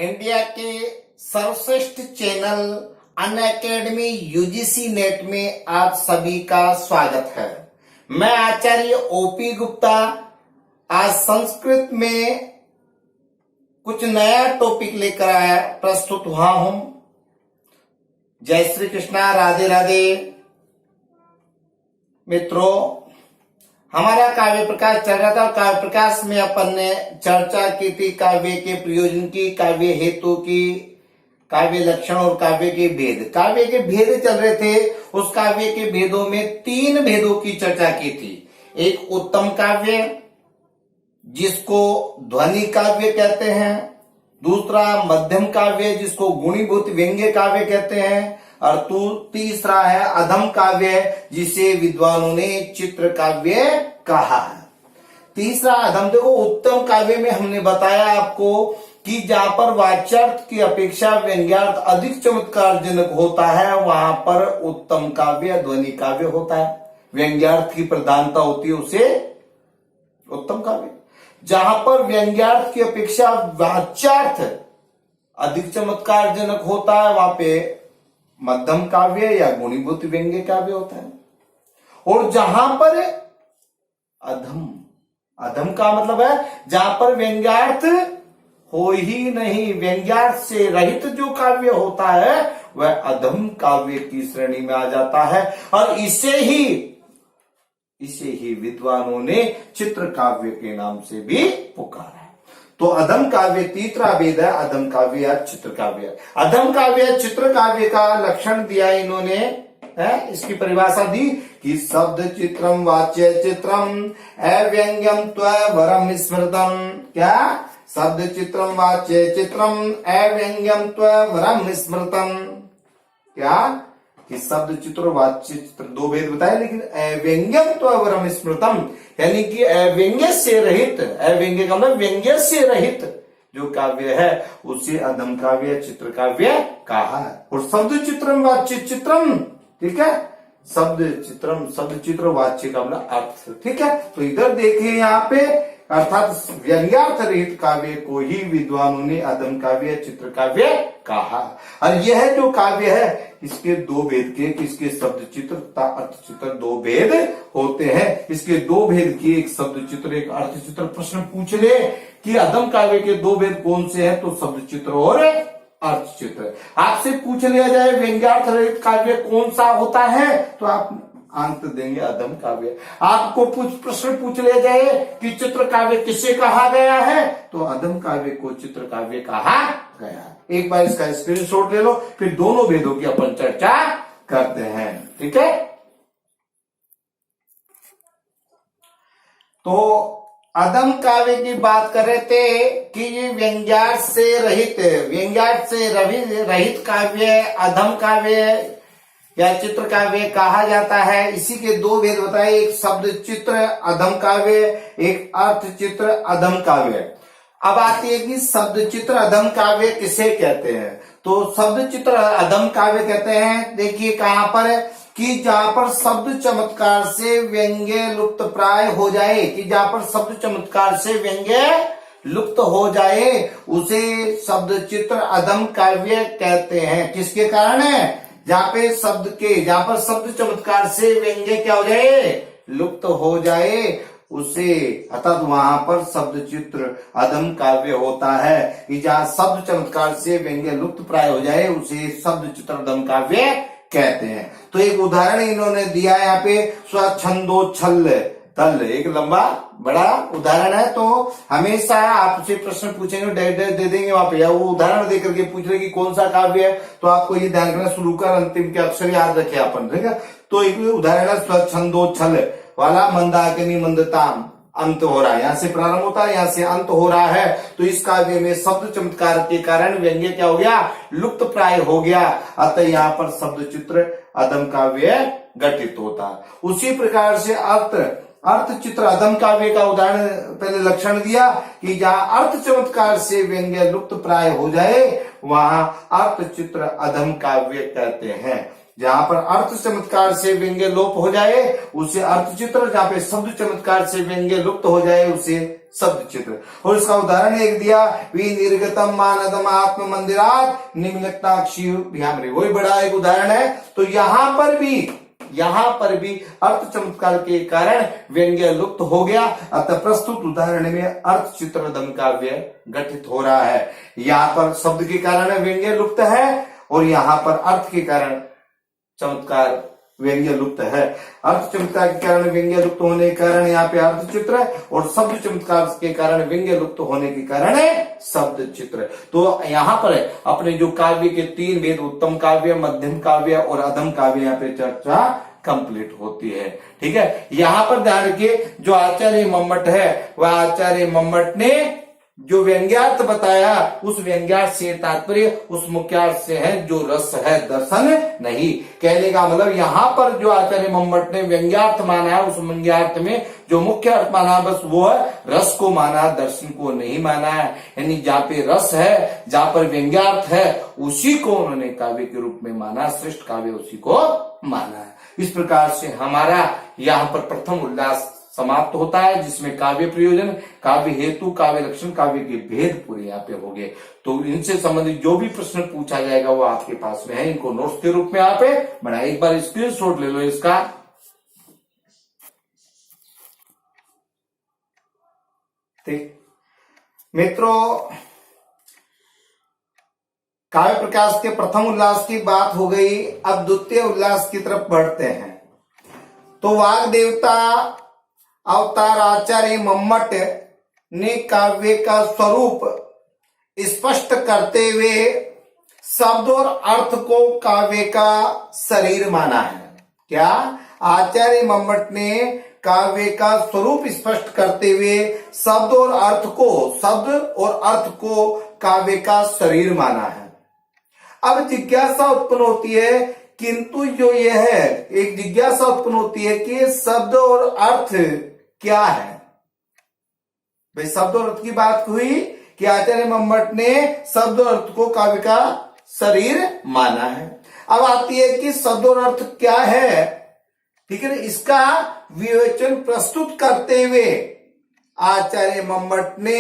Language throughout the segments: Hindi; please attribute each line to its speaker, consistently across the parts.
Speaker 1: इंडिया के सर्वश्रेष्ठ चैनल अनअकैडमी यूजीसी नेट में आप सभी का स्वागत है। मैं आचार्य ओपी गुप्ता आज संस्कृत में कुछ नया टॉपिक लेकर आया प्रस्तुत हुआ हूं। जय श्री कृष्णा, राधे राधे। मित्रों, हमारा काव्य प्रकाश चल रहा था। काव्य प्रकाश में अपन ने चर्चा की थी काव्य के प्रयोजन की, काव्य हेतु की, काव्य लक्षण और काव्य के भेद। काव्य के भेद चल रहे थे। उस काव्य के भेदों में 3 भेदों की चर्चा की थी। एक उत्तम काव्य जिसको ध्वनि काव्य कहते हैं, दूसरा मध्यम काव्य जिसको गुणीभूत व्यंग्य काव्य कहते हैं, और तीसरा है अधम काव्य जिसे विद्वानों ने चित्र काव्य कहा है। तीसरा अधम, देखो उत्तम काव्य में हमने बताया आपको कि जहां पर वाच्यार्थ की अपेक्षा व्यंग्यार्थ अधिक चमत्कारजनक होता है वहां पर उत्तम काव्य ध्वनि काव्य होता है। व्यंग्यार्थ की प्रधानता होती है उसे उत्तम काव्य। जहां पर व्यंग्यार्थ की अपेक्षा वाच्यार्थ अधिक चमत्कारजनक होता है वहां पे मध्यम काव्य या गुणीभूत व्यंग्य काव्य होता है। और जहां पर अधम का मतलब है जहां पर व्यंग्यार्थ हो ही नहीं, व्यंग्यार्थ से रहित जो काव्य होता है वह अधम काव्य की श्रेणी में आ जाता है। और इसे ही विद्वानों ने चित्र काव्य के नाम से भी पुकारा है। तो अधम काव्य तीसरा भेद है, अधम काव्य या चित्र काव्य। अधम काव्य चित्र काव्य का लक्षण दिया इन्होंने, इसकी परिभाषा दी कि शब्द चित्रम वाच्य चित्रम अव्यंग्यम त्वरम स्मृतम। क्या? शब्द चित्रम वाच्य चित्रम अव्यंग्यम त्वरम स्मृतम। क्या कि शब्द चित्र वाच्य चित्र 2 भेद बताए, लेकिन अव्यंग्यम त्वरम स्मृतम यानी कि अव्यंग्य से रहित, अव्यंग्य का मतलब व्यंग्य से रहित जो काव्य है उसे अधम काव्य चित्र काव्य कहा है। और शब्द चित्रम वाच्य चित्रम, ठीक है, शब्द चित्र वाच्य का मतलब अर्थ, ठीक है। तो इधर देखिए यहाँ पे अर्थात व्यंग्यार्थ रहित काव्य को ही विद्वानों ने अधम काव्य चित्र काव्य कहा। और यह जो काव्य है इसके 2 भेद के, इसके शब्द चित्र तथा अर्थ चित्र 2 भेद होते हैं। इसके 2 भेद की, एक शब्द चित्र एक अर्थ चित्र। प्रश्न पूछ ले कि अधम काव्य के 2 भेद कौन से हैं, तो शब्द चित्र और अर्थ चित्र। आपसे पूछ लिया जाए व्यंग्यार्थ रहित काव्य कौन सा होता है तो आप आंसर देंगे अधम काव्य। आपको प्रश्न पूछ लिया जाए कि चित्र काव्य किसे कहा गया है तो अधम काव्य को चित्र काव्य कहा गया है। एक बार इसका स्क्रीनशॉट ले लो, फिर दोनों भेदों की अपन चर्चा करते हैं, ठीक है। तो अधम काव्य की बात कर रहे थे कि ये व्यंग्यार्थ से रहित काव्य अधम काव्य या चित्र काव्य कहा जाता है। इसी के 2 भेद बताए, एक शब्द चित्र अधम काव्य, एक अर्थ चित्र अधम काव्य। अब आती है कि शब्द चित्र अधम काव्य किसे कहते हैं। तो शब्द चित्र अधम काव्य कहते हैं, देखिए कहां पर है कि जहां पर शब्द चमत्कार से व्यंग्य लुप्त प्राय हो जाए, कि जहां पर शब्द चमत्कार से व्यंग्य लुप्त हो जाए उसे शब्द चित्र अधम काव्य कहते हैं। किसके कारण है? जहां पर शब्द चमत्कार से व्यंग्य क्या हो जाए, लुप्त हो जाए उसे, अर्थात वहां पर शब्द चित्र अधम काव्य होता है। कि जहां शब्द चमत्कार से व्यंग्य लुप्त प्राय हो जाए उसे शब्द चित्र अधम काव्य कहते हैं। तो एक उदाहरण इन्होंने दिया है यहाँ पे, स्वच्छंदोच्छल तल, एक लंबा बड़ा उदाहरण है। तो हमेशा आपसे प्रश्न पूछेंगे, दे देंगे वहां पे, या वो उदाहरण देकर के पूछ रहे कि कौन सा काव्य है, तो आपको ये ध्यान रखना शुरू कर अंतिम के अक्षर याद रखे अपन, ठीक है। तो एक उदाहरण है स्वच्छंदोच्छल वाला, मंदाकिनी मंदताम अंत हो रहा है, यहाँ से प्रारंभ होता है, यहाँ से अंत हो रहा है। तो इस काव्य में शब्द चमत्कार के कारण व्यंग्य क्या हो गया, लुप्त प्राय हो गया, अतः यहाँ पर शब्द चित्र अधम काव्य गठित होता है। उसी प्रकार से अर्थ चित्र अधम काव्य का उदाहरण पहले लक्षण दिया कि जहां अर्थ चमत्कार से व्यंग्य लुप्त प्राय हो जाए वहां अर्थ चित्र अधम काव्य कहते हैं। जहां पर अर्थ चमत्कार से व्यंग्य लोप हो जाए उसे अर्थ चित्र, जहां पे शब्द चमत्कार से व्यंग्य लुप्त हो जाए उसे शब्द चित्र। और इसका उदाहरण एक दिया, विनिर्गतम मानदम आत्म मंदिरात निम्नताक्षी भ्यामरे, वही बड़ा एक उदाहरण है। तो यहां पर भी अर्थ चमत्कार के कारण व्यंग्य लुप्त हो गया, अतः प्रस्तुत उदाहरण में अर्थ चित्र दम काव्य गठित हो रहा है। यहां पर शब्द के कारण व्यंग्य लुप्त है और यहां पर अर्थ के कारण चमत्कार व्यंग्य लुप्त है। अर्थ चमत्कार के कारण व्यंग्य लुप्त होने के कारण यहाँ पे अर्थ चित्र है और शब्द चमत्कार के कारण व्यंग्य लुप्त होने के कारण है शब्द चित्र। तो यहाँ पर अपने जो काव्य के 3 भेद, उत्तम काव्य, मध्यम काव्य और अधम काव्य, यहाँ पे चर्चा कंप्लीट होती है। ठीक है, यहाँ पर ध्यान रखिए, जो आचार्य मम्मट है वह आचार्य मम्मट ने जो व्यंग्यार्थ बताया उस व्यंग्यार्थ से तात्पर्य उस मुख्यार्थ से है जो रस है, दर्शन नहीं। कहने का मतलब यहाँ पर जो आचार्य मम्मट ने व्यंग्यार्थ माना है उस व्यंग्यार्थ में जो मुख्य अर्थ माना बस वो है रस को माना, दर्शन को नहीं माना है। यानी जहाँ पे रस है, जहाँ पर व्यंग्यार्थ है, उसी को उन्होंने काव्य के रूप में माना, श्रेष्ठ काव्य उसी को माना है। इस प्रकार से हमारा यहाँ पर प्रथम उल्लास समाप्त होता है, जिसमें काव्य प्रयोजन, काव्य हेतु, काव्य लक्षण, काव्य के भेद पूरे यहाँ पे हो गए। तो इनसे संबंधित जो भी प्रश्न पूछा जाएगा वो आपके पास में है, इनको नोट्स के रूप में आप बनाए। एक बार स्क्रीनशॉट ले लो इसका। ठीक मित्रों, काव्य प्रकाश के प्रथम उल्लास की बात हो गई, अब द्वितीय उल्लास की तरफ बढ़ते हैं। तो वाग देवता अवतार आचार्य मम्मट ने काव्य का स्वरूप स्पष्ट करते हुए शब्द और अर्थ को काव्य का शरीर माना है। क्या? आचार्य मम्मट ने काव्य का स्वरूप स्पष्ट करते हुए शब्द और अर्थ को काव्य का शरीर माना है। अब जिज्ञासा उत्पन्न होती है, किंतु जो यह है एक जिज्ञासा उत्पन्न होती है कि शब्द और अर्थ क्या है। भाई शब्द और अर्थ की बात हुई कि आचार्य मम्मट ने शब्द और अर्थ को काव्य का शरीर माना है। अब आती है कि शब्द और अर्थ क्या है, ठीक है, इसका विवेचन प्रस्तुत करते हुए आचार्य मम्मट ने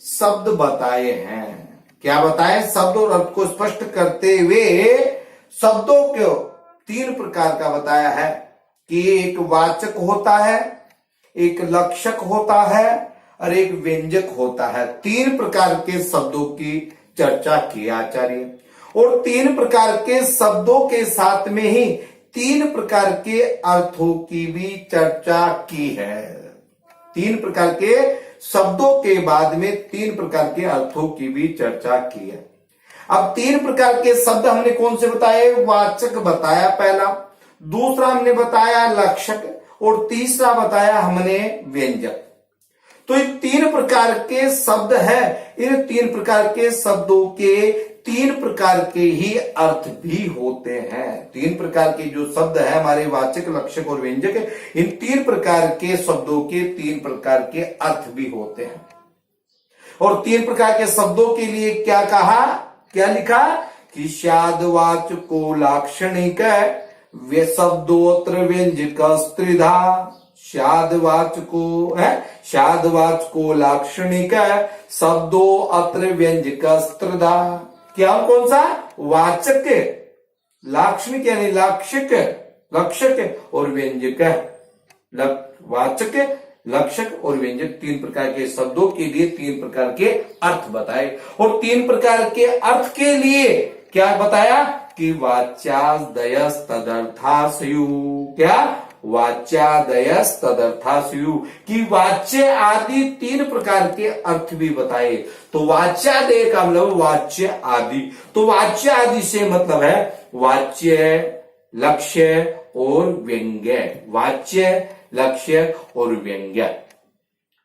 Speaker 1: शब्द बताए हैं। क्या बताए? शब्द और अर्थ को स्पष्ट करते हुए शब्दों को 3 प्रकार का बताया है कि एक वाचक होता है, एक लक्षक होता है और एक व्यंजक होता है। 3 प्रकार के शब्दों की चर्चा की आचार्य, और 3 प्रकार के शब्दों के साथ में ही 3 प्रकार के अर्थों की भी चर्चा की है। 3 प्रकार के शब्दों के बाद में 3 प्रकार के अर्थों की भी चर्चा की है। अब 3 प्रकार के शब्द हमने कौन से बताए? वाचक बताया पहला, दूसरा हमने बताया लक्षक और तीसरा बताया हमने व्यंजक। तो ये 3 प्रकार के शब्द है, इन 3 प्रकार के शब्दों के 3 प्रकार के ही अर्थ भी होते हैं। 3 प्रकार के जो शब्द है हमारे वाचक, लक्षक और व्यंजक, इन 3 प्रकार के शब्दों के 3 प्रकार के अर्थ भी होते हैं। और 3 प्रकार के शब्दों के लिए क्या कहा, क्या लिखा कि शादवाचको लाक्षणिक वे शब्दोत्र व्यंजक त्रिधा। शादवाचको लाक्षणिक शब्दों अत्र व्यंजक त्रिधा। क्या कौन सा? वाचक, लाक्षणिक यानी लक्षक और व्यंजक। वाचक, लक्षक और व्यंजक 3 प्रकार के शब्दों के लिए 3 प्रकार के अर्थ बताए। और 3 प्रकार के अर्थ के लिए क्या बताया कि वाच्यादयस तदर्थासयु। क्या? वाच्यादयस तदर्थासयु कि वाच्य आदि 3 प्रकार के अर्थ भी बताए। तो वाच्यादय का मतलब वाच्य आदि। तो वाच्य आदि से मतलब है वाच्य, लक्ष्य और व्यंग्य। वाच्य, लक्ष्य और व्यंग्य।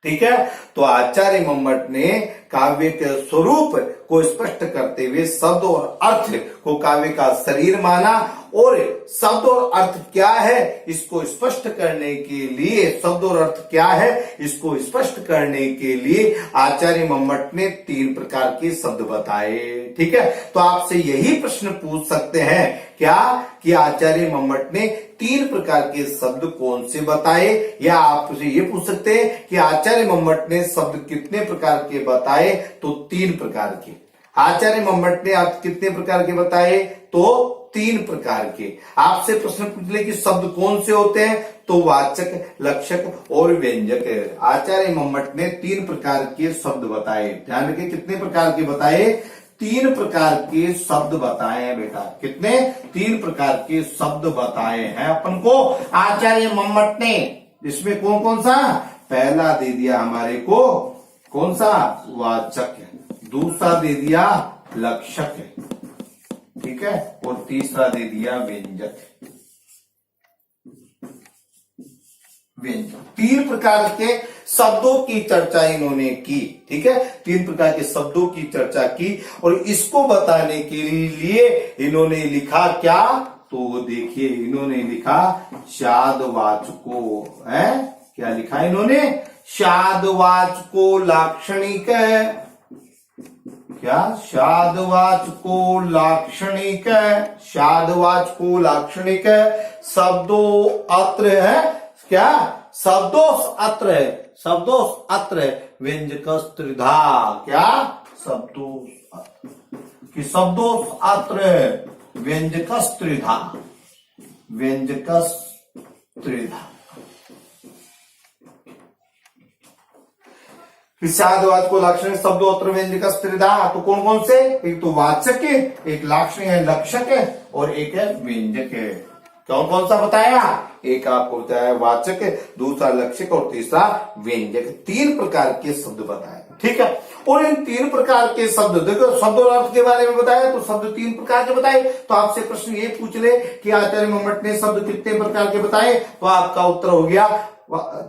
Speaker 1: ठीक है, तो आचार्य मम्मट ने काव्य के स्वरूप को स्पष्ट करते हुए शब्द और अर्थ को काव्य का शरीर माना और शब्द और अर्थ क्या है इसको स्पष्ट करने के लिए, शब्द और अर्थ क्या है इसको स्पष्ट करने के लिए आचार्य मम्मट ने 3 प्रकार के शब्द बताए। ठीक है, तो आपसे यही प्रश्न पूछ सकते हैं क्या कि आचार्य मम्मट ने 3 प्रकार के शब्द कौन से बताए, या आपसे ये पूछ सकते हैं कि आचार्य मम्मट ने शब्द कितने प्रकार के बताए, तो 3 प्रकार के। आचार्य मम्मट ने आप कितने प्रकार के बताए, तो 3 प्रकार के। आपसे प्रश्न पूछ ले कि शब्द कौन से होते हैं, तो वाचक, लक्षक और व्यंजक। आचार्य मम्मट ने 3 प्रकार के शब्द बताए। ध्यान रखिए, कितने प्रकार के बताए, 3 प्रकार के शब्द बताए हैं बेटा। कितने, 3 प्रकार के शब्द बताए हैं अपन को आचार्य मम्मट ने। इसमें कौन कौन सा, पहला दे दिया हमारे को कौन सा, वाचक है, दूसरा दे दिया लक्षक है, ठीक है, और तीसरा दे दिया व्यंजक। व्यंजक 3 प्रकार के शब्दों की चर्चा इन्होंने की। ठीक है, 3 प्रकार के शब्दों की चर्चा की और इसको बताने के लिए इन्होंने लिखा क्या, तो देखिए इन्होंने लिखा शादवाचको है। क्या लिखा इन्होंने, शादवाचको लाक्षणिक। क्या, शादवाचको लाक्षणिक, शादवाचको लाक्षणिक शब्दों अत्र है। क्या, शब्दों अत्र है, शब्दों अत्र व्यंजक त्रिधा। क्या, शब्दों कि शब्दों अत्र व्यंजक त्रिधा, व्यंजक त्रिधा। शादवाद को लाक्षणिक शब्दों अत्र व्यंजक त्रिधा, तो कौन कौन से, एक तो वाचक है, एक लाक्षणिक है, लक्षक है, और एक है व्यंजक है। कौन कौन सा बताया, एक आपको बताया वाचक, दूसरा लक्षक और तीसरा व्यंजक। 3 प्रकार के शब्द बताए। ठीक है, और इन 3 प्रकार के शब्द, देखो शब्द और अर्थ के बारे में बताया तो शब्द 3 प्रकार के बताए। तो आपसे प्रश्न ये पूछ ले कि आचार्य मम्मट ने शब्द कितने प्रकार के बताए, तो आपका उत्तर हो गया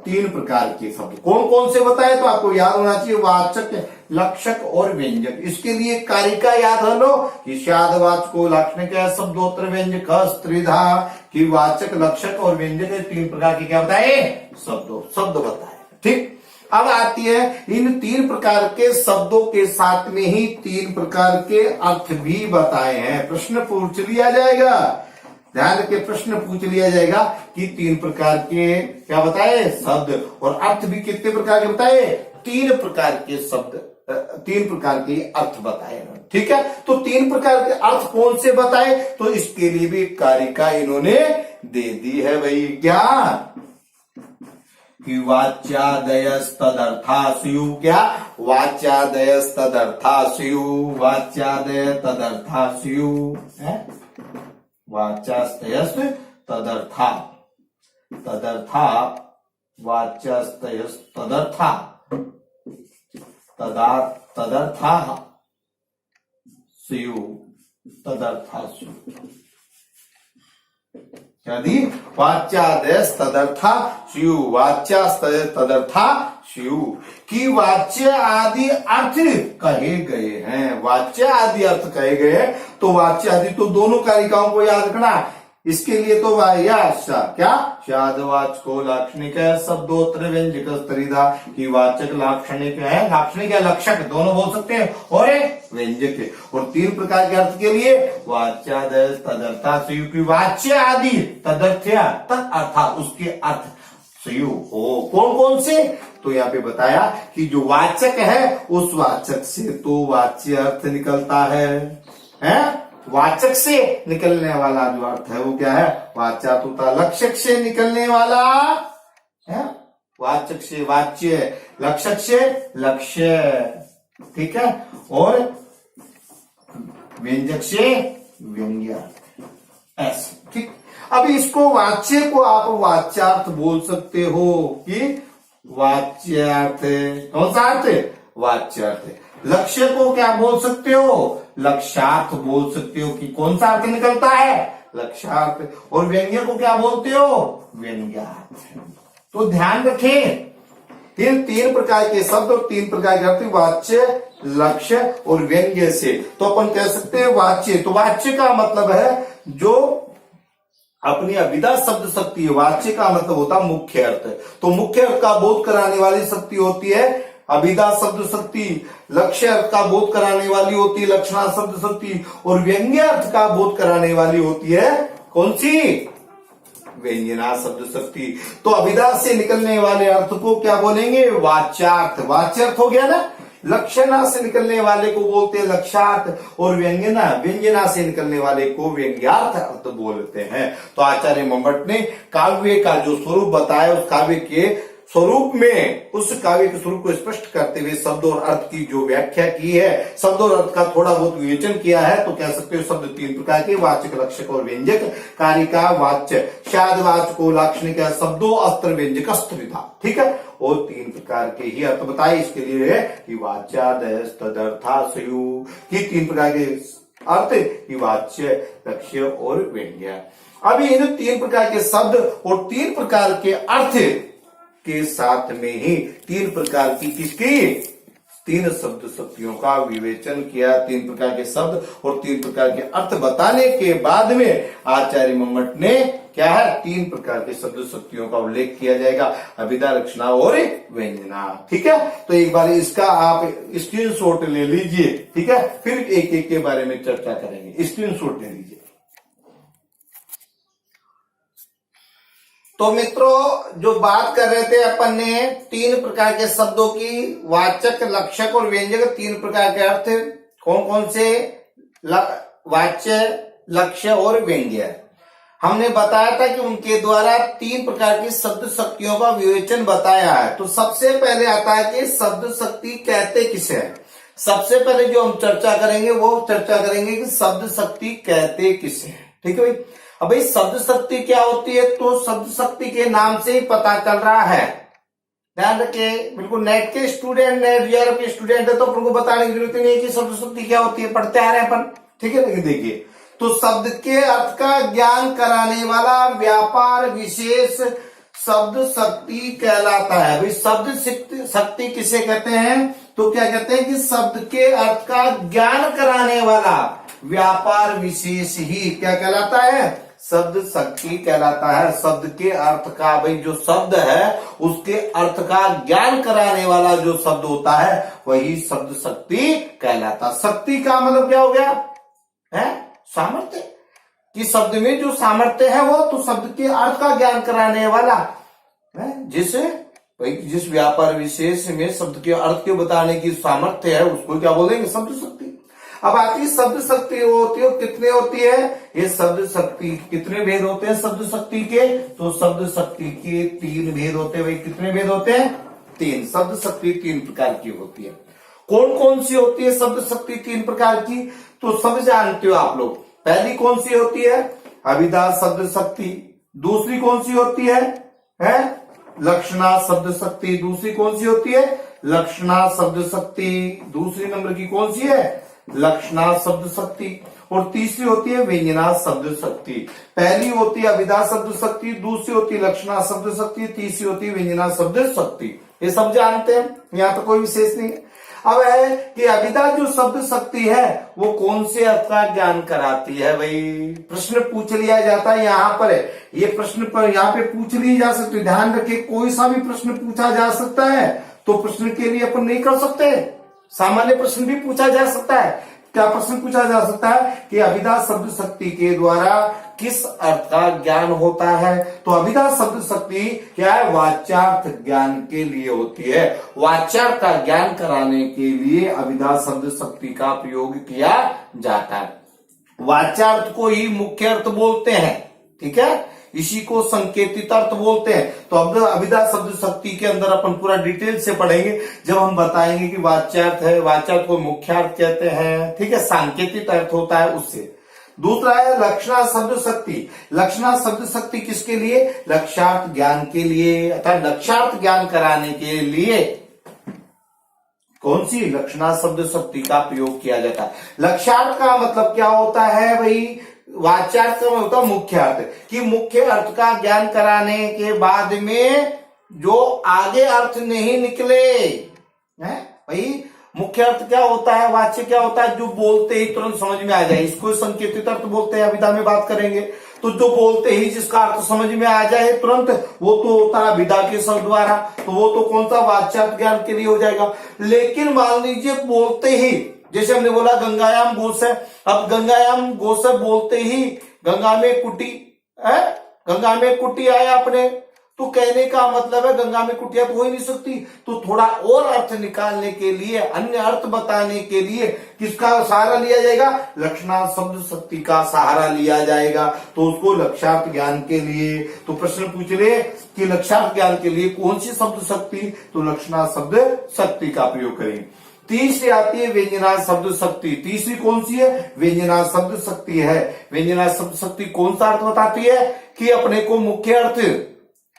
Speaker 1: 3 प्रकार के शब्द। कौन कौन से बताए, तो आपको याद होना चाहिए वाचक, लक्षक और व्यंजक। इसके लिए कारिका याद हो लो कि शादवाचको लाक्षणिक शब्दोत्र व्यंजक त्रिधा, कि वाचक, लक्षक और व्यंजक 3 प्रकार के क्या बताए, शब्द बताए। ठीक, अब आती है इन 3 प्रकार के शब्दों के साथ में ही 3 प्रकार के अर्थ भी बताए हैं। प्रश्न पूछ लिया जाएगा, ध्यान रखिए, प्रश्न पूछ लिया जाएगा कि 3 प्रकार के क्या बताए शब्द, और अर्थ भी कितने प्रकार के बताए, 3 प्रकार के शब्द, 3 प्रकार के अर्थ बताए। ठीक है, तो 3 प्रकार के अर्थ कौन से बताए, तो इसके लिए भी कारिका इन्होंने दे दी है भाई। क्या, कि वाच्यादयस्तदर्थासु, क्या, वाच्यादयस्तदर्थासु, वाच्यादय तदर्थासु है, वाच्यास्तयस्त तदर्था, तदर्था, वाच्यास्तयस्त तदर्था, तदर्था स्यु, तदर्थासु। यदि वाच्यादेश तदर्था स्यु, वाच्यास्तय तदर्था स्यु, कि वाच्य आदि अर्थ कहे गए हैं। वाच्य आदि अर्थ कहे गए हैं, तो वाच्य आदि तो दोनों कारिकाओं को याद रखना। इसके लिए तो क्या, शादवाचको लाक्षणिक शब्दोत्र व्यंजक त्रिधा, की वाचक लाक्षणिक है, लाक्षणिक या लक्षक दोनों बोल सकते हैं, और व्यंजक है। और 3 प्रकार के अर्थ के लिए वाच्यादेश तदर्था स्यु, की वाच्य आदि तदर्थ्या तदर्था, उसके अर्थ स्यु हो। कौन कौन से, तो यहाँ पे बताया कि जो वाचक है उस वाचक से तो वाच्य अर्थ निकलता है? वाचक से निकलने वाला जो अर्थ है वो क्या है, वाच्या तथा लक्षक से निकलने वाला है, वाचक से वाच्य, लक्षक से लक्ष्य। ठीक है, और व्यंजक से व्यंग्य, ऐसे। ठीक, अब इसको वाच्य को आप वाच्यार्थ बोल सकते हो कि वाच्यार्थ, कौन सा अर्थ, वाच्यार्थ। लक्ष्य को क्या बोल सकते हो, लक्ष्यार्थ बोल सकते हो, कि कौन सा अर्थ निकलता है, लक्ष्यार्थ। और व्यंग्य को क्या बोलते हो, व्यंग्यार्थ। तो ध्यान रखें, इन 3 प्रकार के शब्द और 3 प्रकार के अर्थ, वाच्य, लक्ष्य और व्यंग्य से। तो अपन कह सकते हैं वाच्य, तो वाच्य का मतलब है जो अपनी अभिधा शब्द शक्ति, वाच्य का मतलब होता है मुख्य अर्थ। तो मुख्य अर्थ का बोध कराने वाली शक्ति होती है अभिधा शब्द शक्ति, लक्ष्य अर्थ का बोध कराने वाली होती है लक्षणा शब्द शक्ति, और व्यंग्य अर्थ का बोध कराने वाली होती है कौन सी? व्यंजना शब्द शक्ति। तो अभिधा से निकलने वाले अर्थ को क्या बोलेंगे? वाच्यार्थ। वाच्यार्थ हो गया ना। लक्षणा से निकलने वाले को बोलते हैं लक्षार्थ, और व्यंजना से निकलने वाले को व्यंग्यार्थ अर्थ बोलते हैं। तो आचार्य मंबट ने काव्य का जो स्वरूप बताया, उस काव्य के स्वरूप में, उस काव्य के स्वरूप को स्पष्ट करते हुए शब्द और अर्थ की जो व्याख्या की है, शब्द और अर्थ का थोड़ा बहुत विवेचन किया है, तो कह सकते हो शब्द तीन प्रकार के, वाचक, लक्षक और व्यंजक। कारिका, वाच्य, शायद वाचको, लाक्षणिक, शब्दों, अस्त्र, व्यंजक, अस्त्रिधा। ठीक है, और तीन प्रकार के ही अर्थ बताए। इसके लिए है कि वाच्यादय तदर्थासयु, कि तीन प्रकार के अर्थ कि वाच्य, लक्ष्य और व्यंग्य। अभी इन तीन प्रकार के शब्द और तीन प्रकार के अर्थ के साथ में ही तीन प्रकार की किसकी? तीन शब्द शक्तियों का विवेचन किया। तीन प्रकार के शब्द और तीन प्रकार के अर्थ बताने के बाद में आचार्य मंबट ने क्या है? तीन प्रकार के शब्द शक्तियों का उल्लेख किया जाएगा, अभिधा, लक्षणा और व्यंजना। ठीक है, तो एक बार इसका आप स्क्रीनशॉट ले लीजिए। ठीक है, फिर एक एक के बारे में चर्चा करेंगे। स्क्रीनशॉट ले लीजिए। तो मित्रों, जो बात कर रहे थे अपन ने तीन प्रकार के शब्दों की, वाचक, लक्षक और व्यंजक, तीन प्रकार के अर्थ कौन कौन से? वाच्य, लक्ष्य और व्यंग्य। हमने बताया था कि उनके द्वारा तीन प्रकार की शब्द शक्तियों का विवेचन बताया है। तो सबसे पहले आता है कि शब्द शक्ति कहते किसे हैं। सबसे पहले जो हम चर्चा करेंगे वो चर्चा करेंगे कि शब्द शक्ति कहते किसे हैं। ठीक है भाई। अब भाई शब्द शक्ति क्या होती है? तो शब्द शक्ति के नाम से ही पता चल रहा है। ध्यान रखिए, बिल्कुल नेट के स्टूडेंट, नेट वीआर के स्टूडेंट है तो अपन को बताने की जरूरत नहीं है कि शब्द शक्ति क्या होती है, पढ़ते आ रहे हैं अपन। ठीक है, लेकिन देखिए, तो शब्द के अर्थ का ज्ञान कराने वाला व्यापार विशेष शब्द शक्ति कहलाता है। भाई शब्द शक्ति किसे कहते हैं? तो क्या कहते हैं कि शब्द के अर्थ का ज्ञान कराने वाला व्यापार विशेष ही क्या कहलाता है? शब्द शक्ति कहलाता है। शब्द के अर्थ का, भाई जो शब्द है उसके अर्थ का ज्ञान कराने वाला जो शब्द होता है वही शब्द शक्ति कहलाता। शक्ति का मतलब क्या हो गया? है सामर्थ्य, कि शब्द में जो सामर्थ्य है वो तो शब्द के अर्थ का ज्ञान कराने वाला है। जिस व्यापार विशेष में शब्द के अर्थ के बताने की सामर्थ्य है उसको क्या बोलेंगे? शब्द शक्ति। अब आती शब्द शक्ति होती है, कितने होती है? ये शब्द शक्ति कितने भेद होते हैं शब्द शक्ति के? तो शब्द शक्ति के तीन भेद होते हैं। भाई कितने भेद होते हैं? तीन। शब्द शक्ति तीन प्रकार की होती है। कौन कौन सी होती है शब्द शक्ति तीन प्रकार की? तो सब जानते हो आप लोग। पहली कौन सी होती है? अभिधा शब्द शक्ति। दूसरी कौन सी होती है? लक्षणा शब्द शक्ति। दूसरी कौन सी होती है? लक्षणा शब्द शक्ति। दूसरी नंबर की कौन सी है? लक्षणा शब्द शक्ति। और तीसरी होती है व्यंजना शब्द शक्ति। पहली होती है अभिधा शब्द शक्ति, दूसरी होती है लक्षणा शब्द शक्ति, तीसरी होती है व्यंजना शब्द शक्ति। ये सब जानते हैं, यहाँ तो कोई विशेष नहीं है। अब है कि अभिधा जो शब्द शक्ति है वो कौन से अर्थ का ज्ञान कराती है? भाई प्रश्न पूछ लिया जाता है यहाँ पर। ये प्रश्न पर यहाँ पे पूछ ली जा सकती। ध्यान रखिए, कोई सा भी प्रश्न पूछा जा सकता है। तो प्रश्न के लिए अपन नहीं कर सकते, सामान्य प्रश्न भी पूछा जा सकता है। क्या प्रश्न पूछा जा सकता है कि अभिधा शब्द शक्ति के द्वारा किस अर्थ का ज्ञान होता है? तो अभिधा शब्द शक्ति क्या है? वाच्यार्थ ज्ञान के लिए होती है। वाच्यार्थ का ज्ञान कराने के लिए अभिधा शब्द शक्ति का प्रयोग किया जाता है। वाच्यार्थ को ही मुख्य अर्थ बोलते हैं। ठीक है, इसी को संकेतित अर्थ बोलते हैं। तो अब अभिधा शब्द शक्ति के अंदर अपन पूरा डिटेल से पढ़ेंगे जब हम बताएंगे कि वाच्यार्थ है, वाच्यार्थ को मुख्यार्थ कहते हैं। ठीक है, सांकेतिक अर्थ होता है उससे। दूसरा है लक्षणा शब्द शक्ति। लक्षणा शब्द शक्ति किसके लिए? लक्ष्यार्थ ज्ञान के लिए, अर्थात लक्ष्यार्थ ज्ञान कराने के लिए कौन सी? लक्षणा शब्द शक्ति का प्रयोग किया जाता है। लक्ष्यार्थ का मतलब क्या होता है भाई? वाच्यार्थ का होता है मुख्य अर्थ, कि मुख्य अर्थ का ज्ञान कराने के बाद में जो आगे अर्थ नहीं निकले है भाई। मुख्य अर्थ क्या होता है? वाच्य क्या होता है? जो बोलते ही तुरंत समझ में आ जाए, इसको संकेतित अर्थ बोलते हैं। अभिधा में बात करेंगे तो जो बोलते ही जिसका अर्थ समझ में आ जाए तुरंत, वो तो होता है विदा के शब्द द्वारा, तो वो तो कौन सा वाच्यार्थ ज्ञान के लिए हो जाएगा। लेकिन मान लीजिए बोलते ही, जैसे हमने बोला गंगायाम घोष है, अब गंगायाम घोष बोलते ही गंगा में कुटी है, गंगा में कुटी आया अपने, तो कहने का मतलब है गंगा में कुटिया तो हो ही नहीं सकती, तो थोड़ा और अर्थ निकालने के लिए, अन्य अर्थ बताने के लिए किसका सहारा लिया जाएगा, लक्षणार्थ शब्द शक्ति का सहारा लिया जाएगा। तो उसको लक्ष्यार्थ ज्ञान के लिए, तो प्रश्न पूछ रहे कि लक्ष्यार्थ ज्ञान के लिए कौन सी शब्द शक्ति, तो लक्षणार्थ शब्द शक्ति का प्रयोग करें। तीसरी आती है व्यंजनार्थ शब्द शक्ति। तीसरी कौन सी है, व्यंजनार्थ शब्द शक्ति है। व्यंजनार्थ शब्द शक्ति कौन सा अर्थ बताती है कि अपने को मुख्य अर्थ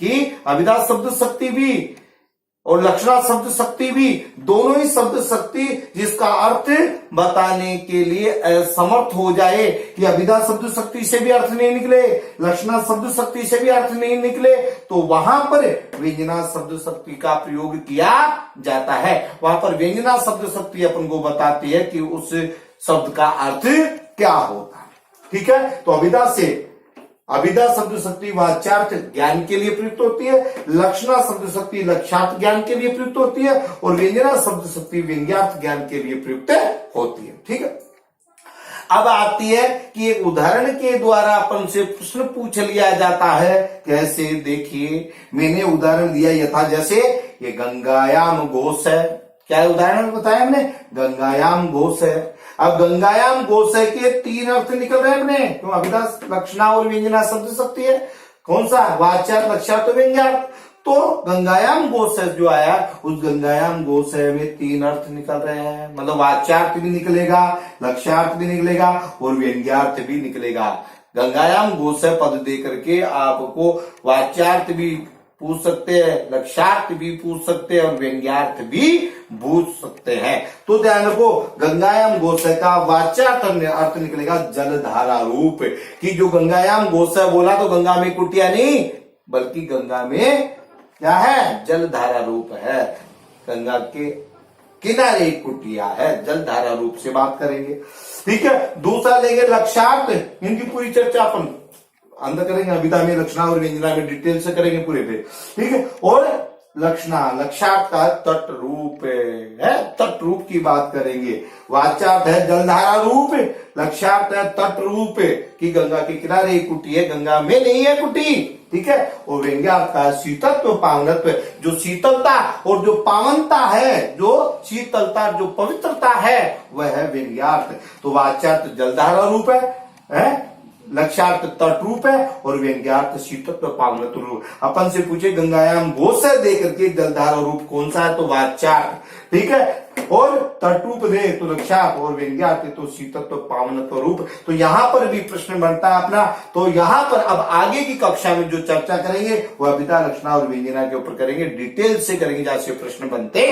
Speaker 1: कि अभिधा शब्द शक्ति भी और लक्षणार्थ शब्द शक्ति भी, दोनों ही शब्द शक्ति जिसका अर्थ बताने के लिए असमर्थ हो जाए, कि अभिधा शब्द शक्ति से भी अर्थ नहीं निकले, लक्षणार्थ शब्द शक्ति से भी अर्थ नहीं निकले, तो वहां पर व्यंजनार्थ शब्द शक्ति का प्रयोग किया जाता है। वहां पर व्यंजनार्थ शब्द शक्ति अपन को बताती है कि उस शब्द का अर्थ क्या होता है। ठीक है, तो अभिधा शब्द शक्ति वाच्यार्थ ज्ञान के लिए प्रयुक्त होती है, लक्षणार्थ शब्द शक्ति लक्ष्यार्थ ज्ञान के लिए प्रयुक्त होती है, और व्यंजनार्थ शब्द शक्ति व्यंग्यार्थ ज्ञान के लिए प्रयुक्त होती है। ठीक है, अब आती है कि एक उदाहरण के द्वारा अपन से प्रश्न पूछ लिया जाता है। कैसे, देखिए मैंने उदाहरण दिया यथा जैसे ये गंगायाम घोष है, क्या उदाहरण बताया हमने, गंगायाम घोष है। अब गंगायाम घोष के 3 अर्थ निकल रहे हैं अपने, क्यों, अभिधा लक्षणा और व्यंजना शब्द शक्ति है, कौन सा, वाच्यार्थ लक्ष्यार्थ तो व्यंग्यार्थ। तो गंगायाम घोष जो आया, उस गंगायाम घोष में 3 अर्थ निकल रहे हैं, मतलब वाच्यार्थ भी निकलेगा, लक्ष्यार्थ भी निकलेगा और व्यंग्यार्थ भी निकलेगा। गंगायाम घोष पद दे करके आपको वाच्यार्थ भी पूछ सकते हैं, लक्ष्यार्थ भी पूछ सकते हैं और व्यंग्यार्थ भी पूछ सकते हैं। तो ध्यान रखो, गंगायाम घोष का वाच्यार्थ अर्थ निकलेगा जलधारा रूप, कि जो गंगायाम घोष बोला तो गंगा में कुटिया नहीं, बल्कि गंगा में क्या है, जलधारा रूप है, गंगा के किनारे कुटिया है, जलधारा रूप से बात करेंगे। ठीक है, दूसरा लेंगे लक्ष्यार्थ, इनकी पूरी चर्चा अपन अंदर करेंगे, अभिधा में लक्षणा और व्यंजना में डिटेल से करेंगे पूरे पे। ठीक है, और लक्षणा लक्ष्यार्थ का तट रूप है, तट रूप की बात करेंगे। वाच्यार्थ है जलधारा रूप, लक्ष्यार्थ है तट रूप, कि गंगा के किनारे कुटी है, गंगा में नहीं है कुटी। ठीक है, और व्यंग्यार्थ का शीतत्व पावनत्व, जो शीतलता और जो पावनता है, जो शीतलता जो पवित्रता है, वह है व्यंग्यार्थ। तो वाच्यार्थ जलधारा रूप है, लक्ष्यार्थ तट रूप है और व्यंग्यार्थ शीतत्व पावनत्व रूप। अपन से पूछे गंगायाम घोष दे करके जलधारा रूप कौन सा है, तो वाच्यार्थ। ठीक है, और तट रूप दे तो लक्ष्यार्थ, और व्यंग्यार्थ तो शीतत्व पावनत्व रूप। तो यहां पर भी प्रश्न बनता है अपना। तो यहां पर अब आगे की कक्षा में जो चर्चा करेंगे वह अभिधा लक्षणा और व्यंजना के ऊपर करेंगे, डिटेल से करेंगे, जहां से प्रश्न बनते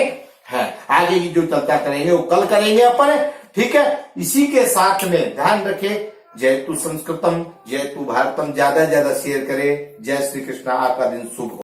Speaker 1: हैं। आगे की जो चर्चा करेंगे वो कल करेंगे अपन। ठीक है, इसी के साथ में ध्यान रखें, जयतु संस्कृतम जयतु भारतम, ज्यादा से ज्यादा शेयर करें। जय श्री कृष्णा, आपका दिन शुभ हो।